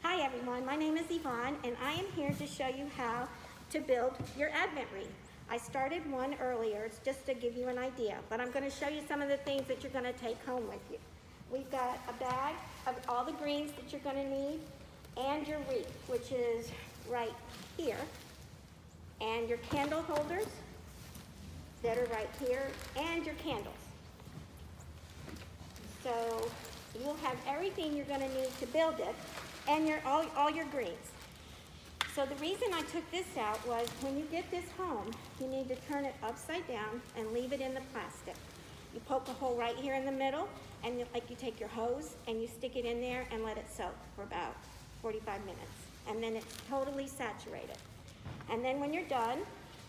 Hi everyone, my name is Yvonne and I am here to show you how to build your Advent wreath. I started one earlier, it's just to give you an idea, but I'm going to show you some of the things that you're going to take home with you. We've got a bag of all the greens that you're going to need and your wreath, which is right here, and your candle holders that are right here, and your candles. So you'll have everything you're going to need to build it, and all your greens. So the reason I took this out was when you get this home, you need to turn it upside down and leave it in the plastic. You poke a hole right here in the middle, and you take your hose and you stick it in there and let it soak for about 45 minutes. And then it's totally saturated. And then when you're done,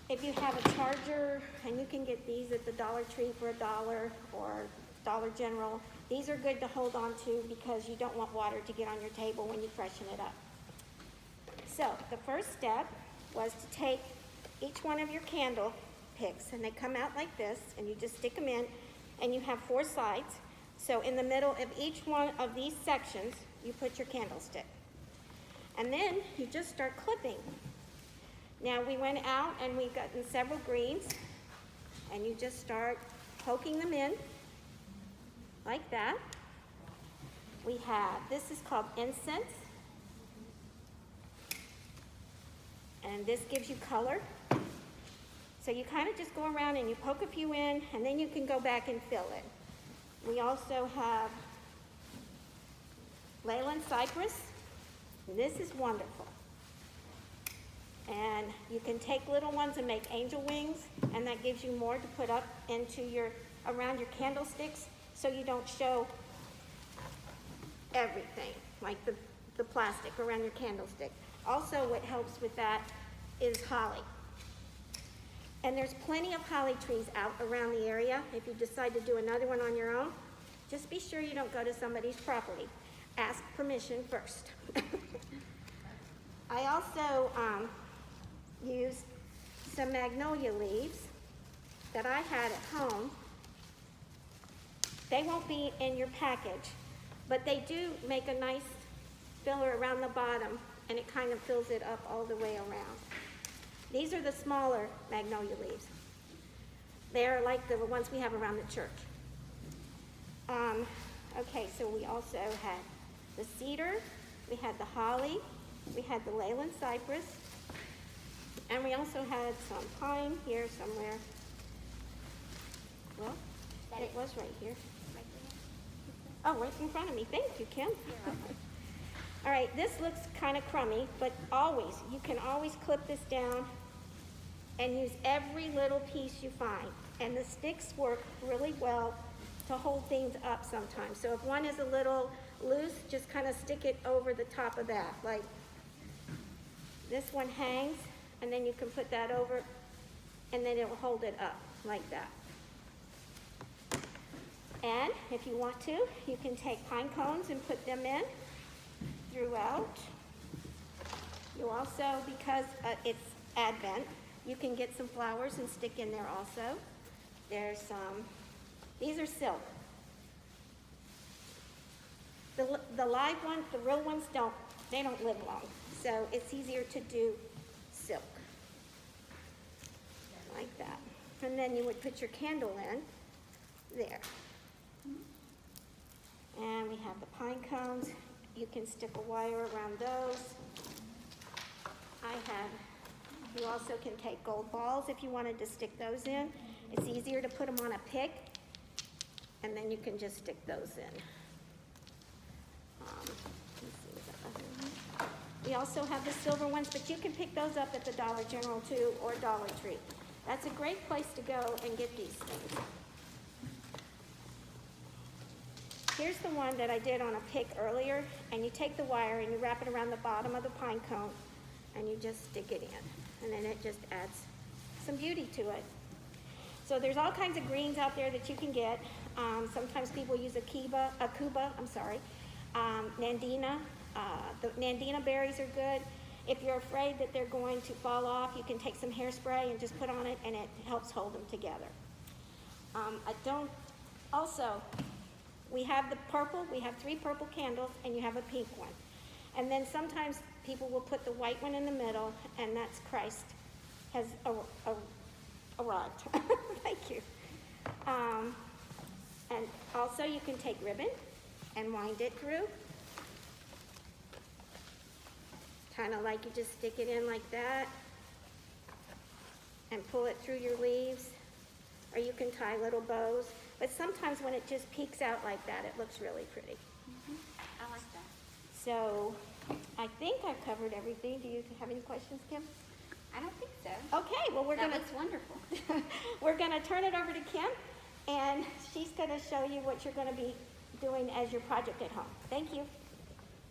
if you have a charger, and you can get these at the Dollar Tree for $1 or Dollar General, these are good to hold on to because you don't want water to get on your table when you freshen it up. So the first step was to take each one of your candle picks, and they come out like this, and you just stick them in, and you have 4 sides. So in the middle of each one of these sections, you put your candlestick. And then you just start clipping. Now we went out and we've gotten several greens, and you just start poking them in like that. We have, this is called incense. And this gives you color. So you kind of just go around and you poke a few in, and then you can go back and fill it. We also have Leyland cypress. This is wonderful. And you can take little ones and make angel wings, and that gives you more to put up into around your candlesticks, so you don't show everything, like the plastic around your candlestick. Also, what helps with that is holly. And there's plenty of holly trees out around the area. If you decide to do another one on your own, just be sure you don't go to somebody's property. Ask permission first. I also used some magnolia leaves that I had at home. They won't be in your package, but they do make a nice filler around the bottom, and it kind of fills it up all the way around. These are the smaller magnolia leaves. They're like the ones we have around the church. Okay, so we also had the cedar, we had the holly, we had the Leyland cypress, and we also had some pine here somewhere. Well, it was right here. Oh, right in front of me. Thank you, Kim. All right, this looks kind of crummy, but you can always clip this down and use every little piece you find. And the sticks work really well to hold things up sometimes. So if one is a little loose, just kind of stick it over the top of that. Like this one hangs, and then you can put that over, and then it will hold it up like that. And if you want to, you can take pine cones and put them in throughout. You also, because it's Advent, you can get some flowers and stick in there also. There's some, these are silk. The live ones, the real ones they don't live long. So it's easier to do silk, like that. And then you would put your candle in there. And we have the pine cones. You can stick a wire around those. You also can take gold balls if you wanted to stick those in. It's easier to put them on a pick, and then you can just stick those in. We also have the silver ones, but you can pick those up at the Dollar General too, or Dollar Tree. That's a great place to go and get these things. Here's the one that I did on a pick earlier, and you take the wire and you wrap it around the bottom of the pine cone, and you just stick it in, and then it just adds some beauty to it. So there's all kinds of greens out there that you can get. Sometimes people use Nandina. The Nandina berries are good. If you're afraid that they're going to fall off, you can take some hairspray and just put on it, and it helps hold them together. We have the purple, we have 3 purple candles, and you have a pink one. And then sometimes people will put the white one in the middle, and that's Christ has arrived. Thank you. And also you can take ribbon and wind it through. Kind of like you just stick it in like that and pull it through your leaves. Or you can tie little bows. But sometimes when it just peeks out like that, it looks really pretty. I like that. So I think I've covered everything. Do you have any questions, Kim? I don't think so. Okay, well That looks wonderful. we're gonna turn it over to Kim, and she's gonna show you what you're gonna be doing as your project at home. Thank you.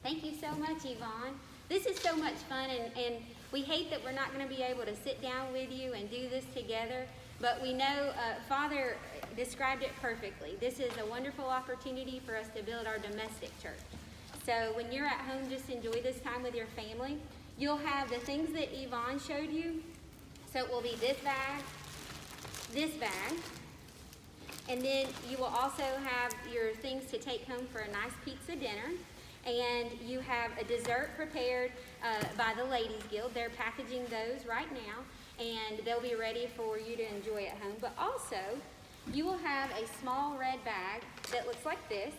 Thank you so much, Yvonne. This is so much fun, and we hate that we're not going to be able to sit down with you and do this together, but we know Father described it perfectly. This is a wonderful opportunity for us to build our domestic church. So when you're at home, just enjoy this time with your family. You'll have the things that Yvonne showed you. So it will be this bag, and then you will also have your things to take home for a nice pizza dinner. And you have a dessert prepared by the Ladies Guild. They're packaging those right now, and they'll be ready for you to enjoy at home. But also, you will have a small red bag that looks like this,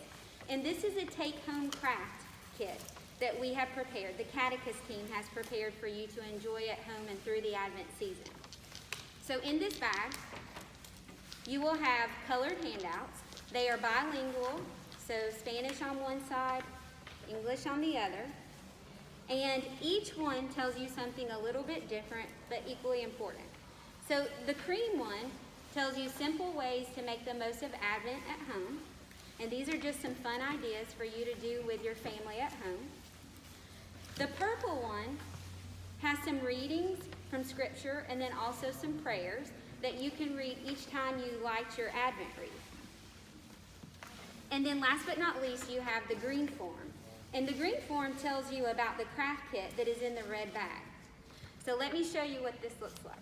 and this is a take-home craft kit that we have prepared. The Catechist team has prepared for you to enjoy at home and through the Advent season. So in this bag, you will have colored handouts. They are bilingual, so Spanish on one side, English on the other, and each one tells you something a little bit different but equally important. So the cream one tells you simple ways to make the most of Advent at home, and these are just some fun ideas for you to do with your family at home. The purple one has some readings from Scripture and then also some prayers that you can read each time you light your Advent wreath. And then last but not least, you have the green form. And the green form tells you about the craft kit that is in the red bag. So let me show you what this looks like.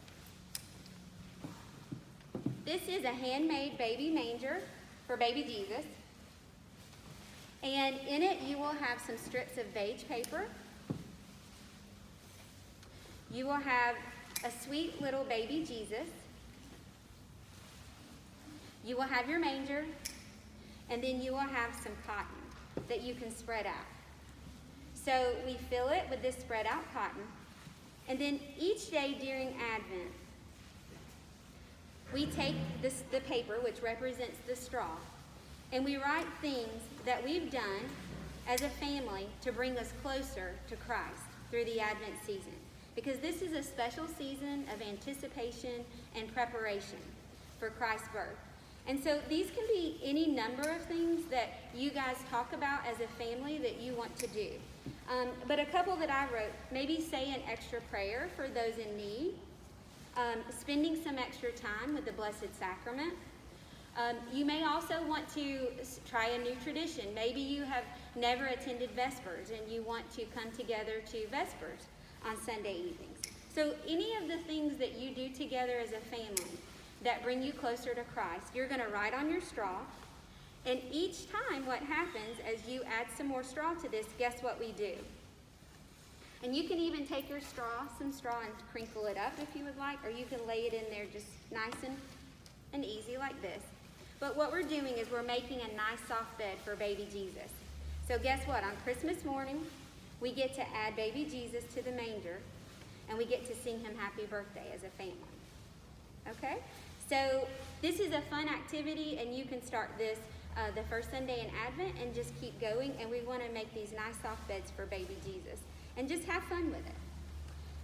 This is a handmade baby manger for baby Jesus. And in it you will have some strips of beige paper. You will have a sweet little baby Jesus. You will have your manger. And then you will have some cotton that you can spread out. So we fill it with this spread out cotton, and then each day during Advent, we take the paper, which represents the straw, and we write things that we've done as a family to bring us closer to Christ through the Advent season. Because this is a special season of anticipation and preparation for Christ's birth. And so these can be any number of things that you guys talk about as a family that you want to do. But a couple that I wrote, maybe say an extra prayer for those in need, spending some extra time with the Blessed Sacrament. You may also want to try a new tradition. Maybe you have never attended Vespers and you want to come together to Vespers on Sunday evenings. So any of the things that you do together as a family that bring you closer to Christ, you're going to write on your straw. And each time what happens as you add some more straw to this, guess what we do? And you can even take your some straw and crinkle it up if you would like, or you can lay it in there just nice and easy like this. But what we're doing is we're making a nice soft bed for baby Jesus. So guess what? On Christmas morning, we get to add baby Jesus to the manger, and we get to sing him happy birthday as a family. Okay? So this is a fun activity, and you can start this the first Sunday in Advent and just keep going. And we want to make these nice soft beds for baby Jesus and just have fun with it.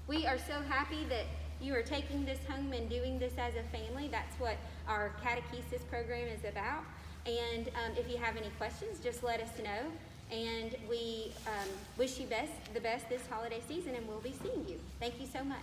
We are so happy that you are taking this home and doing this as a family. That's what our catechesis program is about. And if you have any questions, just let us know. And we wish you the best this holiday season, and we'll be seeing you. Thank you so much.